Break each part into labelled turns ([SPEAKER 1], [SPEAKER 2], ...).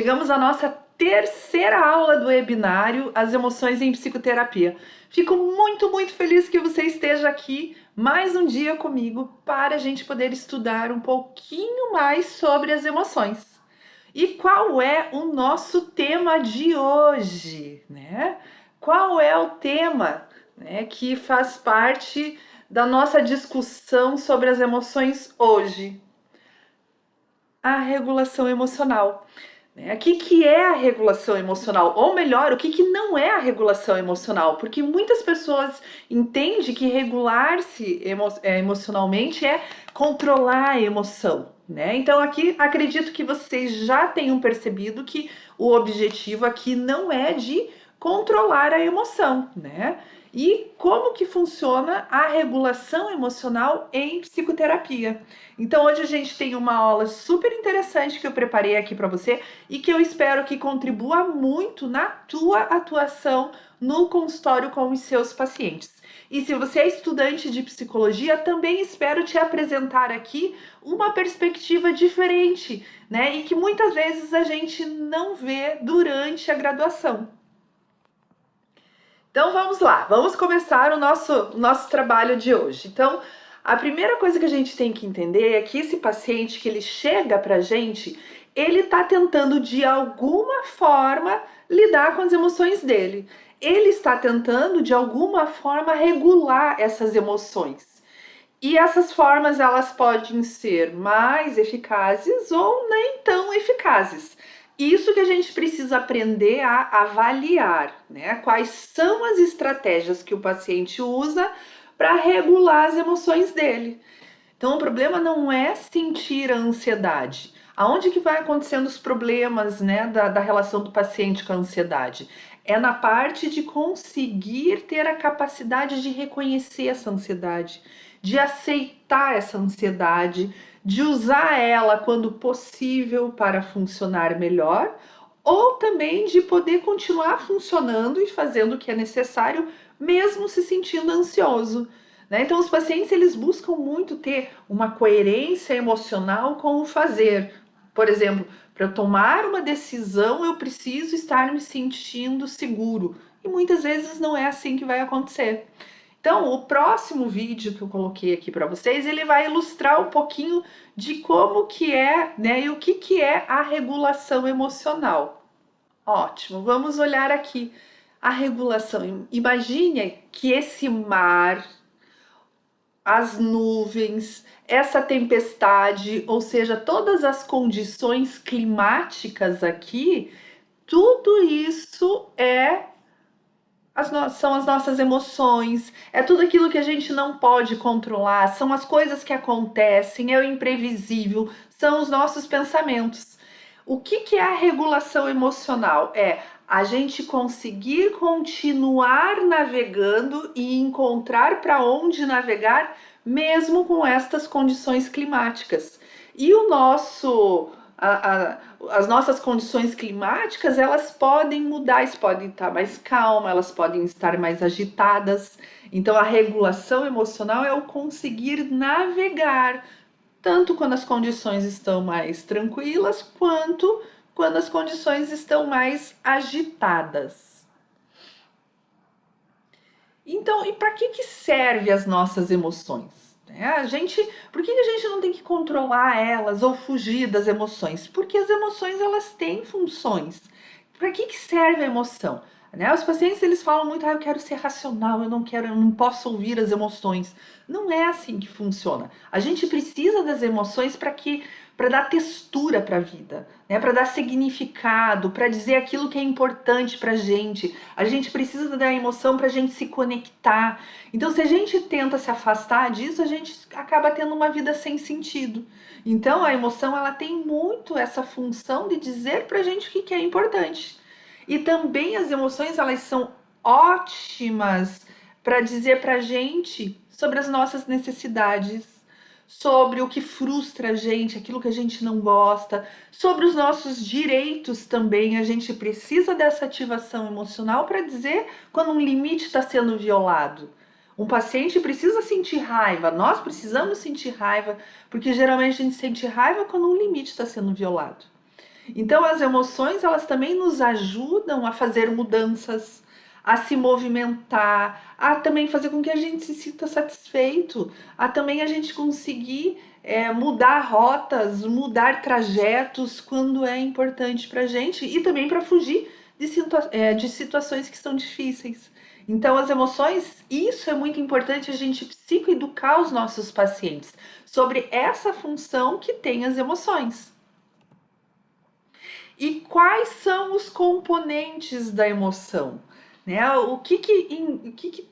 [SPEAKER 1] Chegamos à nossa terceira aula do webinário As Emoções em Psicoterapia. Fico muito feliz que você esteja aqui mais um dia comigo para a gente poder estudar um pouquinho mais sobre as emoções. E qual é o nosso tema de hoje, né? Qual é o tema, né, que faz parte da nossa discussão sobre as emoções hoje? A regulação emocional. O que é a regulação emocional? Ou melhor, o que não é a regulação emocional? Porque muitas pessoas entendem que regular-se emocionalmente é controlar a emoção, né? Então aqui acredito que vocês já tenham percebido que o objetivo aqui não é de controlar a emoção, né? E como que funciona a regulação emocional em psicoterapia? Então hoje a gente tem uma aula super interessante que eu preparei aqui para você e que eu espero que contribua muito na tua atuação no consultório com os seus pacientes. E se você é estudante de psicologia, também espero te apresentar aqui uma perspectiva diferente, né? E que muitas vezes a gente não vê durante a graduação. Então vamos lá, vamos começar o nosso trabalho de hoje. Então, a primeira coisa que a gente tem que entender é que esse paciente que ele chega pra gente, ele tá tentando de alguma forma lidar com as emoções dele. Ele está tentando de alguma forma regular essas emoções. E essas formas elas podem ser mais eficazes ou nem tão eficazes. Isso que a gente precisa aprender a avaliar, né? Quais são as estratégias que o paciente usa para regular as emoções dele. Então, o problema não é sentir a ansiedade. Aonde que vai acontecendo os problemas, né, da relação do paciente com a ansiedade? É na parte de conseguir ter a capacidade de reconhecer essa ansiedade, de aceitar essa ansiedade, de usar ela quando possível para funcionar melhor, ou também de poder continuar funcionando e fazendo o que é necessário, mesmo se sentindo ansioso. Né? Então, os pacientes eles buscam muito ter uma coerência emocional com o fazer. Por exemplo, para eu tomar uma decisão, eu preciso estar me sentindo seguro. E muitas vezes não é assim que vai acontecer. Então, o próximo vídeo que eu coloquei aqui para vocês, ele vai ilustrar um pouquinho de como que é, né, e o que é a regulação emocional. Ótimo, vamos olhar aqui a regulação. Imagine que esse mar, as nuvens, essa tempestade, ou seja, todas as condições climáticas aqui, tudo isso são as nossas emoções, é tudo aquilo que a gente não pode controlar, são as coisas que acontecem, é o imprevisível, são os nossos pensamentos. O que é a regulação emocional? É a gente conseguir continuar navegando e encontrar para onde navegar, mesmo com estas condições climáticas. E o nosso as nossas condições climáticas, elas podem mudar, elas podem estar mais calmas, elas podem estar mais agitadas. Então, a regulação emocional é o conseguir navegar, tanto quando as condições estão mais tranquilas, quanto quando as condições estão mais agitadas. Então, e para que servem as nossas emoções? Por que a gente não tem que controlar elas ou fugir das emoções? Porque as emoções elas têm funções. Para que serve a emoção? Os pacientes eles falam muito, eu quero ser racional, eu não posso ouvir as emoções. Não é assim que funciona. A gente precisa das emoções para dar textura para a vida, né? Para dar significado, para dizer aquilo que é importante para a gente. A gente precisa da emoção para a gente se conectar. Então, se a gente tenta se afastar disso, a gente acaba tendo uma vida sem sentido. Então, a emoção ela tem muito essa função de dizer para a gente o que é importante. E também as emoções elas são ótimas para dizer para a gente sobre as nossas necessidades, sobre o que frustra a gente, aquilo que a gente não gosta, sobre os nossos direitos também. A gente precisa dessa ativação emocional para dizer quando um limite está sendo violado. Um paciente precisa sentir raiva, nós precisamos sentir raiva, porque geralmente a gente sente raiva quando um limite está sendo violado. Então, as emoções, elas também nos ajudam a fazer mudanças, a se movimentar, a também fazer com que a gente se sinta satisfeito, a também a gente conseguir mudar rotas, mudar trajetos quando é importante para a gente e também para fugir de situações que são difíceis. Então, as emoções, isso é muito importante a gente psicoeducar os nossos pacientes sobre essa função que tem as emoções. E quais são os componentes da emoção? Né? O que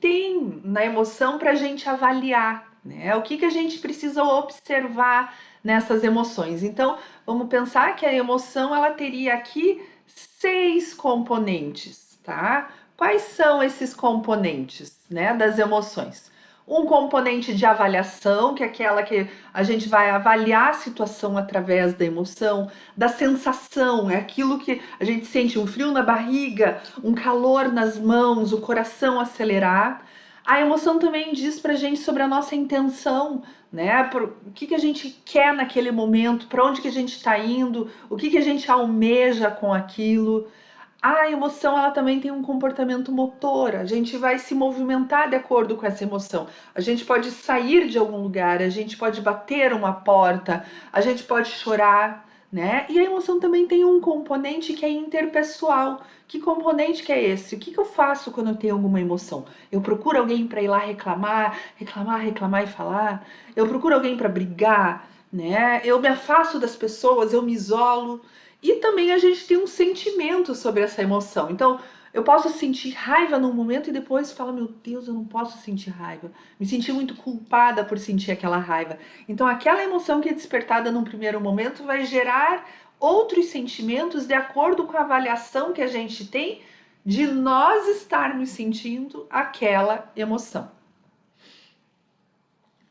[SPEAKER 1] tem na emoção para a gente avaliar? Né? O que a gente precisa observar nessas emoções? Então, vamos pensar que a emoção ela teria aqui 6 componentes, tá? Quais são esses componentes, né, das emoções? Um componente de avaliação, que é aquela que a gente vai avaliar a situação através da emoção, da sensação, é aquilo que a gente sente um frio na barriga, um calor nas mãos, o coração acelerar. A emoção também diz pra gente sobre a nossa intenção, né? O que a gente quer naquele momento, para onde que a gente está indo, o que a gente almeja com aquilo. A emoção ela também tem um comportamento motor, a gente vai se movimentar de acordo com essa emoção. A gente pode sair de algum lugar, a gente pode bater uma porta, a gente pode chorar, né? E a emoção também tem um componente que é interpessoal. Que componente que é esse? O que eu faço quando eu tenho alguma emoção? Eu procuro alguém para ir lá reclamar e falar? Eu procuro alguém para brigar, né? Eu me afasto das pessoas, eu me isolo. E também a gente tem um sentimento sobre essa emoção. Então, eu posso sentir raiva num momento e depois falar, meu Deus, eu não posso sentir raiva. Me senti muito culpada por sentir aquela raiva. Então, aquela emoção que é despertada num primeiro momento vai gerar outros sentimentos de acordo com a avaliação que a gente tem de nós estarmos sentindo aquela emoção.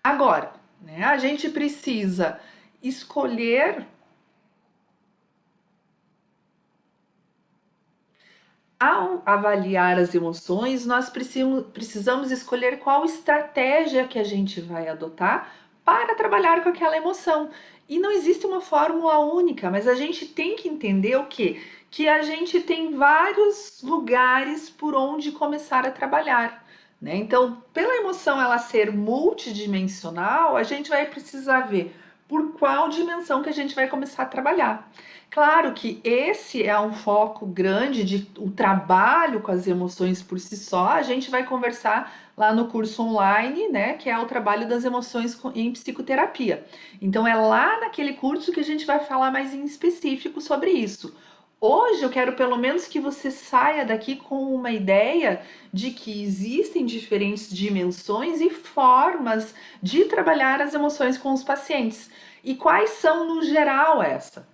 [SPEAKER 1] Agora, né, a gente precisa escolher. Ao avaliar as emoções, nós precisamos escolher qual estratégia que a gente vai adotar para trabalhar com aquela emoção. E não existe uma fórmula única, mas a gente tem que entender o quê? Que a gente tem vários lugares por onde começar a trabalhar. Né? Então, pela emoção ela ser multidimensional, a gente vai precisar ver por qual dimensão que a gente vai começar a trabalhar. Claro que esse é um foco grande de o trabalho com as emoções por si só. A gente vai conversar lá no curso online, né, que é o trabalho das emoções em psicoterapia. Então é lá naquele curso que a gente vai falar mais em específico sobre isso. Hoje eu quero pelo menos que você saia daqui com uma ideia de que existem diferentes dimensões e formas de trabalhar as emoções com os pacientes. E quais são no geral essa?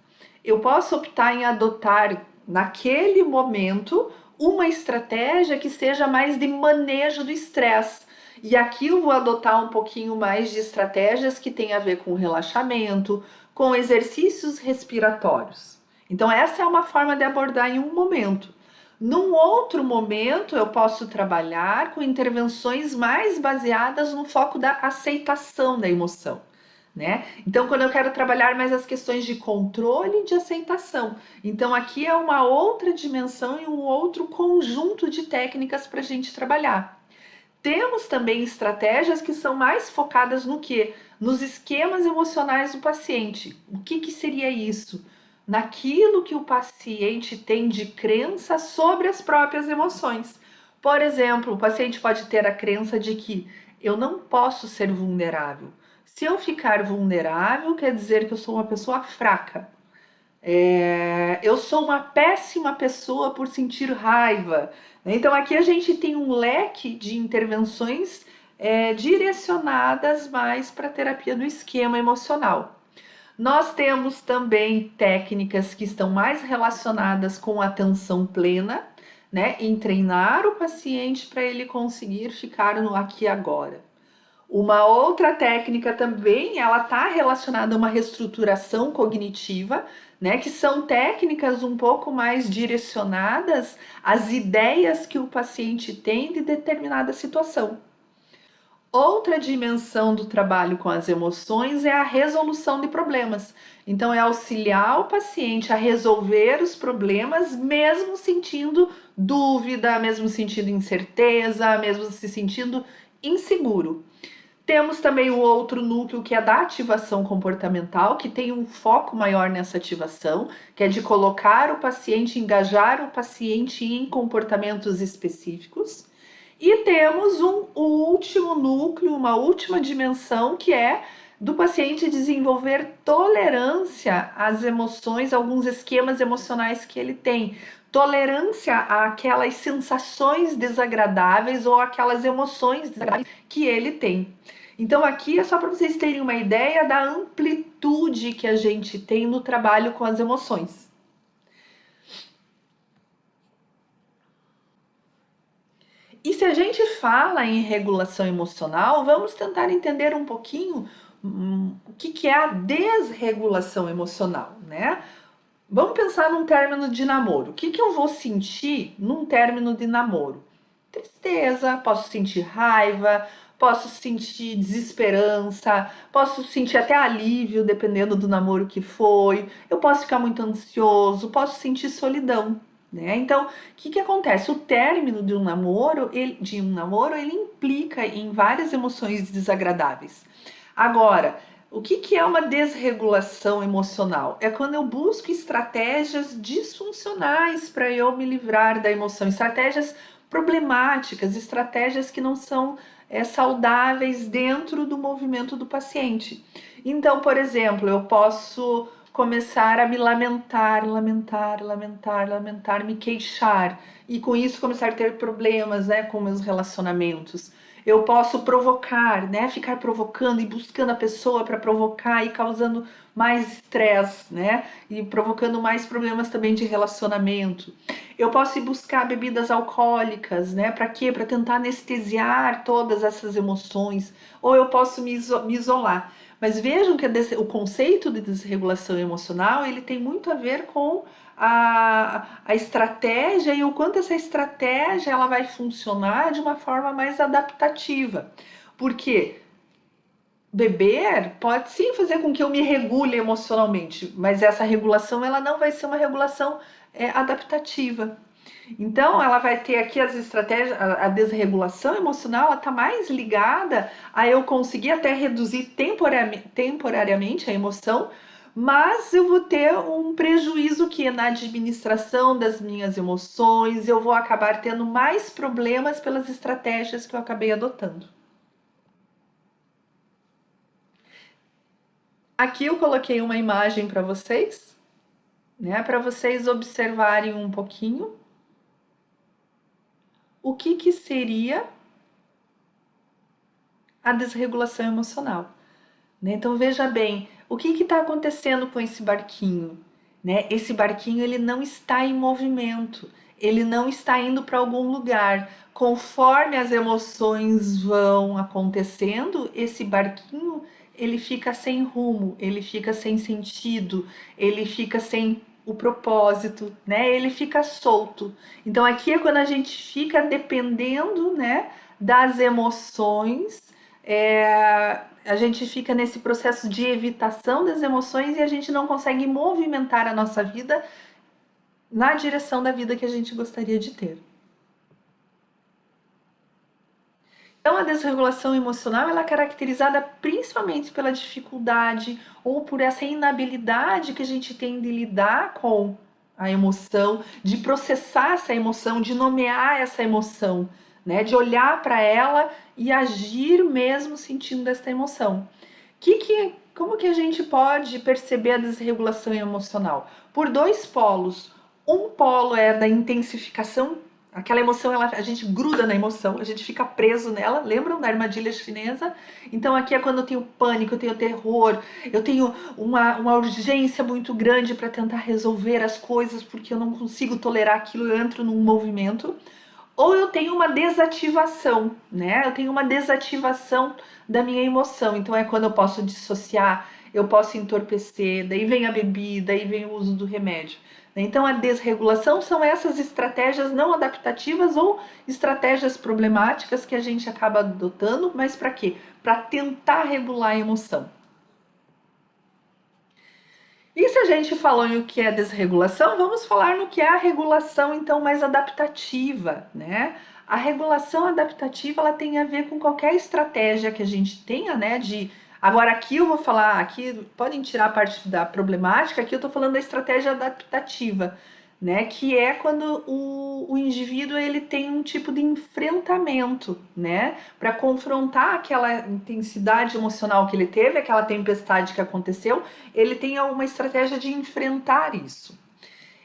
[SPEAKER 1] Eu posso optar em adotar naquele momento uma estratégia que seja mais de manejo do estresse. E aqui eu vou adotar um pouquinho mais de estratégias que têm a ver com relaxamento, com exercícios respiratórios. Então, essa é uma forma de abordar em um momento. Num outro momento, eu posso trabalhar com intervenções mais baseadas no foco da aceitação da emoção. Né? Então, quando eu quero trabalhar mais as questões de controle e de aceitação. Então, aqui é uma outra dimensão e um outro conjunto de técnicas para a gente trabalhar. Temos também estratégias que são mais focadas no quê? Nos esquemas emocionais do paciente. O que seria isso? Naquilo que o paciente tem de crença sobre as próprias emoções. Por exemplo, o paciente pode ter a crença de que eu não posso ser vulnerável. Se eu ficar vulnerável, quer dizer que eu sou uma pessoa fraca. Eu sou uma péssima pessoa por sentir raiva. Então, aqui a gente tem um leque de intervenções direcionadas mais para a terapia do esquema emocional. Nós temos também técnicas que estão mais relacionadas com a atenção plena, né? Em treinar o paciente para ele conseguir ficar no aqui e agora. Uma outra técnica também, ela está relacionada a uma reestruturação cognitiva, né? Que são técnicas um pouco mais direcionadas às ideias que o paciente tem de determinada situação. Outra dimensão do trabalho com as emoções é a resolução de problemas. Então, é auxiliar o paciente a resolver os problemas, mesmo sentindo dúvida, mesmo sentindo incerteza, mesmo se sentindo inseguro. Temos também o outro núcleo, que é da ativação comportamental, que tem um foco maior nessa ativação, que é de colocar o paciente, engajar o paciente em comportamentos específicos. E temos o último núcleo, uma última dimensão, que é do paciente desenvolver tolerância às emoções, alguns esquemas emocionais que ele tem. Tolerância àquelas sensações desagradáveis ou aquelas emoções desagradáveis que ele tem. Então, aqui é só para vocês terem uma ideia da amplitude que a gente tem no trabalho com as emoções. E se a gente fala em regulação emocional, vamos tentar entender um pouquinho o que é a desregulação emocional, né? Vamos pensar num término de namoro. O que eu vou sentir num término de namoro? Tristeza, posso sentir raiva, posso sentir desesperança, posso sentir até alívio, dependendo do namoro que foi. Eu posso ficar muito ansioso, posso sentir solidão. Né? Então, o que acontece? O término de um namoro, ele implica em várias emoções desagradáveis. Agora, o que é uma desregulação emocional? É quando eu busco estratégias disfuncionais para eu me livrar da emoção, estratégias problemáticas, estratégias que não são saudáveis dentro do movimento do paciente. Então, por exemplo, eu posso começar a me lamentar, me queixar, e com isso começar a ter problemas, né, com meus relacionamentos. Eu posso provocar, né, ficar provocando e buscando a pessoa para provocar e causando mais estresse, né, e provocando mais problemas também de relacionamento. Eu posso ir buscar bebidas alcoólicas, né, para quê? Para tentar anestesiar todas essas emoções, ou eu posso me isolar. Mas vejam que o conceito de desregulação emocional, ele tem muito a ver com a estratégia e o quanto essa estratégia ela vai funcionar de uma forma mais adaptativa. Porque beber pode sim fazer com que eu me regule emocionalmente, mas essa regulação ela não vai ser uma regulação adaptativa. Então, ela vai ter aqui as estratégias, a desregulação emocional, ela está mais ligada a eu conseguir até reduzir temporariamente a emoção, mas eu vou ter um prejuízo que na administração das minhas emoções, eu vou acabar tendo mais problemas pelas estratégias que eu acabei adotando. Aqui eu coloquei uma imagem para vocês, né, para vocês observarem um pouquinho o que seria a desregulação emocional. Né? Então veja bem, o que está acontecendo com esse barquinho? Né? Esse barquinho ele não está em movimento, ele não está indo para algum lugar. Conforme as emoções vão acontecendo, esse barquinho ele fica sem rumo, ele fica sem sentido, ele fica sem o propósito, né? Ele fica solto. Então aqui é quando a gente fica dependendo, né, das emoções, a gente fica nesse processo de evitação das emoções e a gente não consegue movimentar a nossa vida na direção da vida que a gente gostaria de ter. Então, a desregulação emocional ela é caracterizada principalmente pela dificuldade ou por essa inabilidade que a gente tem de lidar com a emoção, de processar essa emoção, de nomear essa emoção, né? De olhar para ela e agir mesmo sentindo essa emoção. Como que a gente pode perceber a desregulação emocional? Por dois polos. Um polo é da intensificação. Aquela emoção, a gente gruda na emoção, a gente fica preso nela. Lembram da armadilha chinesa? Então aqui é quando eu tenho pânico, eu tenho terror, eu tenho uma urgência muito grande para tentar resolver as coisas porque eu não consigo tolerar aquilo, eu entro num movimento. Ou eu tenho uma desativação, né? Eu tenho uma desativação da minha emoção. Então é quando eu posso dissociar eu posso entorpecer, daí vem a bebida, daí vem o uso do remédio. Então, a desregulação são essas estratégias não adaptativas ou estratégias problemáticas que a gente acaba adotando, mas para quê? Para tentar regular a emoção. E se a gente falou em o que é desregulação, vamos falar no que é a regulação, então, mais adaptativa, né? A regulação adaptativa, ela tem a ver com qualquer estratégia que a gente tenha, né? Agora, aqui eu vou falar, aqui podem tirar a parte da problemática, aqui eu tô falando da estratégia adaptativa, né? Que é quando o indivíduo, ele tem um tipo de enfrentamento, né? Para confrontar aquela intensidade emocional que ele teve, aquela tempestade que aconteceu, ele tem uma estratégia de enfrentar isso.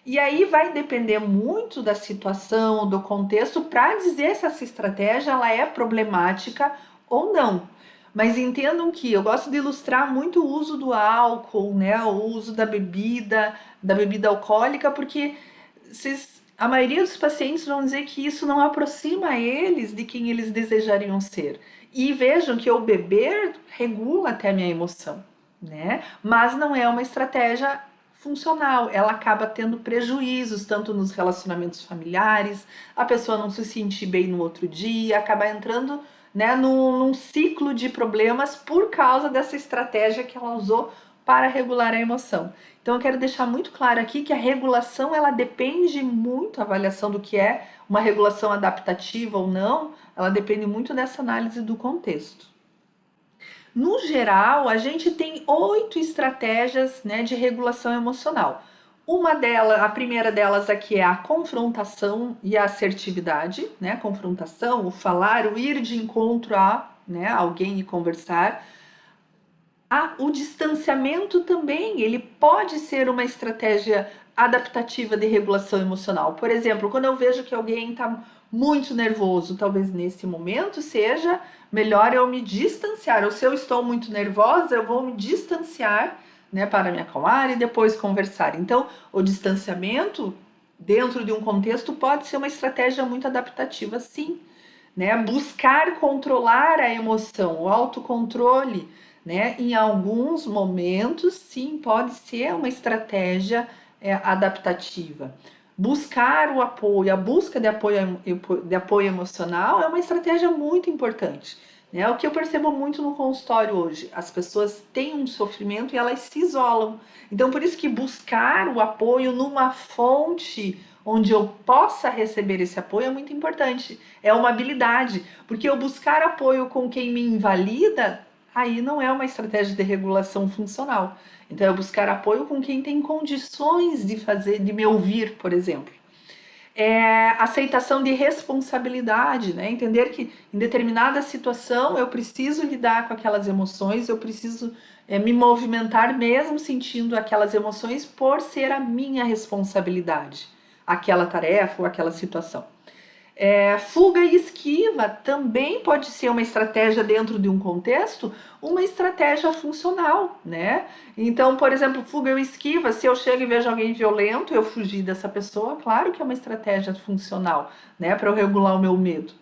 [SPEAKER 1] E aí vai depender muito da situação, do contexto, para dizer se essa estratégia ela é problemática ou não. Mas entendam que eu gosto de ilustrar muito o uso do álcool, né? O uso da bebida alcoólica, porque a maioria dos pacientes vão dizer que isso não aproxima eles de quem eles desejariam ser. E vejam que o beber regula até a minha emoção, né? Mas não é uma estratégia funcional, ela acaba tendo prejuízos tanto nos relacionamentos familiares, a pessoa não se sentir bem no outro dia, acaba entrando, né, num ciclo de problemas por causa dessa estratégia que ela usou para regular a emoção. Então eu quero deixar muito claro aqui que a regulação ela depende muito, a avaliação do que é uma regulação adaptativa ou não, ela depende muito dessa análise do contexto. No geral, a gente tem 8 estratégias, né, de regulação emocional. A primeira delas aqui é a confrontação e a assertividade, né? Confrontação, o falar, o ir de encontro a, né, alguém e conversar. O distanciamento também, ele pode ser uma estratégia adaptativa de regulação emocional. Por exemplo, quando eu vejo que alguém está muito nervoso, talvez nesse momento seja melhor eu me distanciar. Ou se eu estou muito nervosa, eu vou me distanciar, né, para me acalmar e depois conversar. Então, o distanciamento dentro de um contexto pode ser uma estratégia muito adaptativa, sim, né? Buscar controlar a emoção, o autocontrole, né? Em alguns momentos, sim, pode ser uma estratégia adaptativa. Buscar o apoio, a busca de apoio emocional é uma estratégia muito importante. Né? O que eu percebo muito no consultório hoje, as pessoas têm um sofrimento e elas se isolam. Então, por isso que buscar o apoio numa fonte onde eu possa receber esse apoio é muito importante. É uma habilidade, porque eu buscar apoio com quem me invalida, aí não é uma estratégia de regulação funcional. Então, eu buscar apoio com quem tem condições de me ouvir, por exemplo. Aceitação de responsabilidade, né? Entender que em determinada situação eu preciso lidar com aquelas emoções, eu preciso me movimentar mesmo sentindo aquelas emoções por ser a minha responsabilidade, aquela tarefa ou aquela situação. Fuga e esquiva também pode ser uma estratégia dentro de um contexto, uma estratégia funcional, né? Então, por exemplo, fuga ou esquiva, se eu chego e vejo alguém violento, eu fugir dessa pessoa, claro que é uma estratégia funcional, né? Para eu regular o meu medo.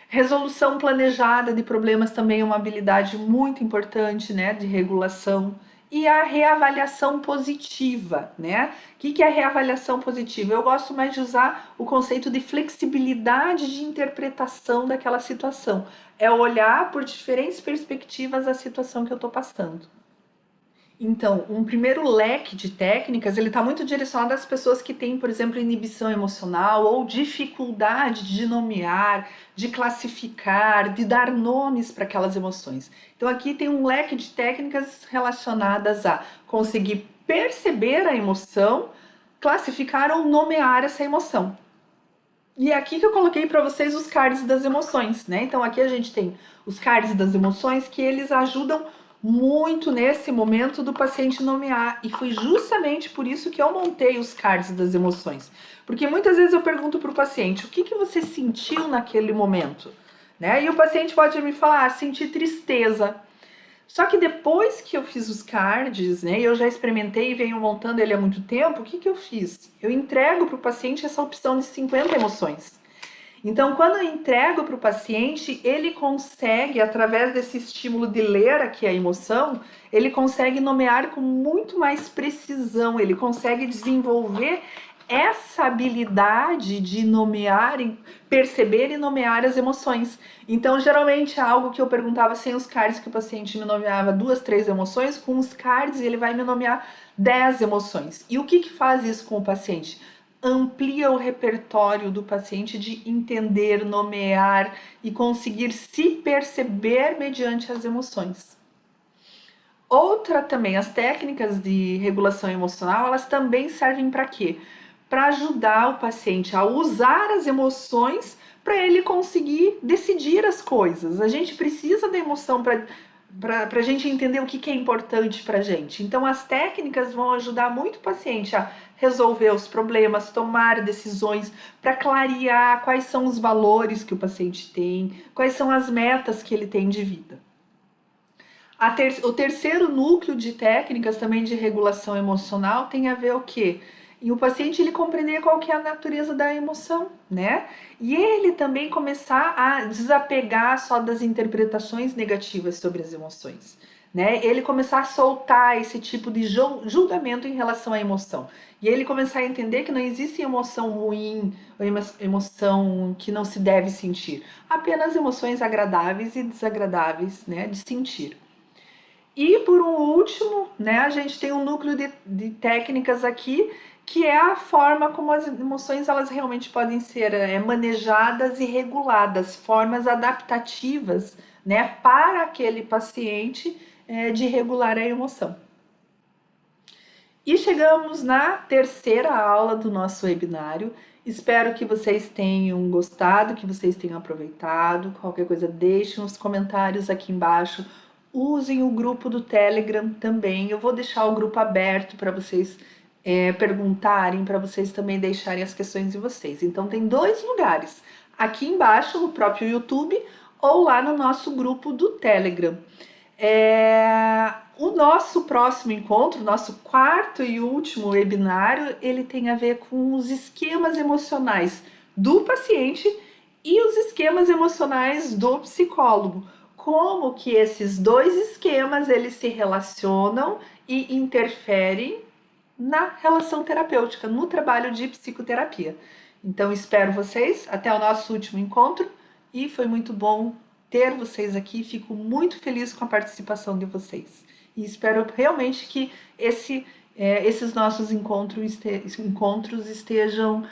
[SPEAKER 1] Resolução planejada de problemas também é uma habilidade muito importante, né? De regulação. E a reavaliação positiva, né? O que é a reavaliação positiva? Eu gosto mais de usar o conceito de flexibilidade de interpretação daquela situação. É olhar por diferentes perspectivas a situação que eu estou passando. Então, um primeiro leque de técnicas, ele está muito direcionado às pessoas que têm, por exemplo, inibição emocional ou dificuldade de nomear, de classificar, de dar nomes para aquelas emoções. Então, aqui tem um leque de técnicas relacionadas a conseguir perceber a emoção, classificar ou nomear essa emoção. E é aqui que eu coloquei para vocês os cards das emoções, né? Então, aqui a gente tem os cards das emoções que eles ajudam muito nesse momento do paciente nomear, e foi justamente por isso que eu montei os cards das emoções, porque muitas vezes eu pergunto para o paciente, o que você sentiu naquele momento, né? E o paciente pode me falar, senti tristeza. Só que depois que eu fiz os cards, né, eu já experimentei e venho montando ele há muito tempo, o que eu fiz? Eu entrego para o paciente essa opção de 50 emoções. Então, quando eu entrego para o paciente, ele consegue, através desse estímulo de ler aqui a emoção, ele consegue nomear com muito mais precisão, ele consegue desenvolver essa habilidade de nomear, perceber e nomear as emoções. Então, geralmente, é algo que eu perguntava sem os cards, que o paciente me nomeava 2, 3 emoções, com os cards ele vai me nomear 10 emoções. E o que faz isso com o paciente? Amplia o repertório do paciente de entender, nomear e conseguir se perceber mediante as emoções. Outra também, as técnicas de regulação emocional, elas também servem para quê? Para ajudar o paciente a usar as emoções para ele conseguir decidir as coisas. A gente precisa da emoção para a gente entender o que é importante para a gente. Então, as técnicas vão ajudar muito o paciente a resolver os problemas, tomar decisões, para clarear quais são os valores que o paciente tem, quais são as metas que ele tem de vida. O terceiro núcleo de técnicas também de regulação emocional tem a ver o quê? E o paciente ele compreender qual que é a natureza da emoção, né? E ele também começar a desapegar só das interpretações negativas sobre as emoções, né? Ele começar a soltar esse tipo de julgamento em relação à emoção. E ele começar a entender que não existe emoção ruim, emoção que não se deve sentir. Apenas emoções agradáveis e desagradáveis, né, de sentir. E por último, né, a gente tem um núcleo de técnicas aqui, que é a forma como as emoções elas realmente podem ser manejadas e reguladas, formas adaptativas, né, para aquele paciente de regular a emoção. E chegamos na terceira aula do nosso webinário. Espero que vocês tenham gostado, que vocês tenham aproveitado. Qualquer coisa, deixem os comentários aqui embaixo. Usem o grupo do Telegram também. Eu vou deixar o grupo aberto para vocês perguntarem, para vocês também deixarem as questões de vocês. Então, tem 2 lugares. Aqui embaixo, no próprio YouTube, ou lá no nosso grupo do Telegram. O nosso próximo encontro, nosso quarto e último webinário, ele tem a ver com os esquemas emocionais do paciente e os esquemas emocionais do psicólogo. Como que esses 2 esquemas eles se relacionam e interferem na relação terapêutica, no trabalho de psicoterapia. Então, espero vocês até o nosso último encontro e foi muito bom ter vocês aqui. Fico muito feliz com a participação de vocês e espero realmente que esses nossos encontros estejam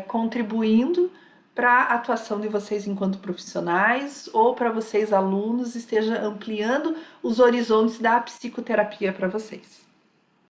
[SPEAKER 1] contribuindo para a atuação de vocês enquanto profissionais ou para vocês alunos, esteja ampliando os horizontes da psicoterapia para vocês.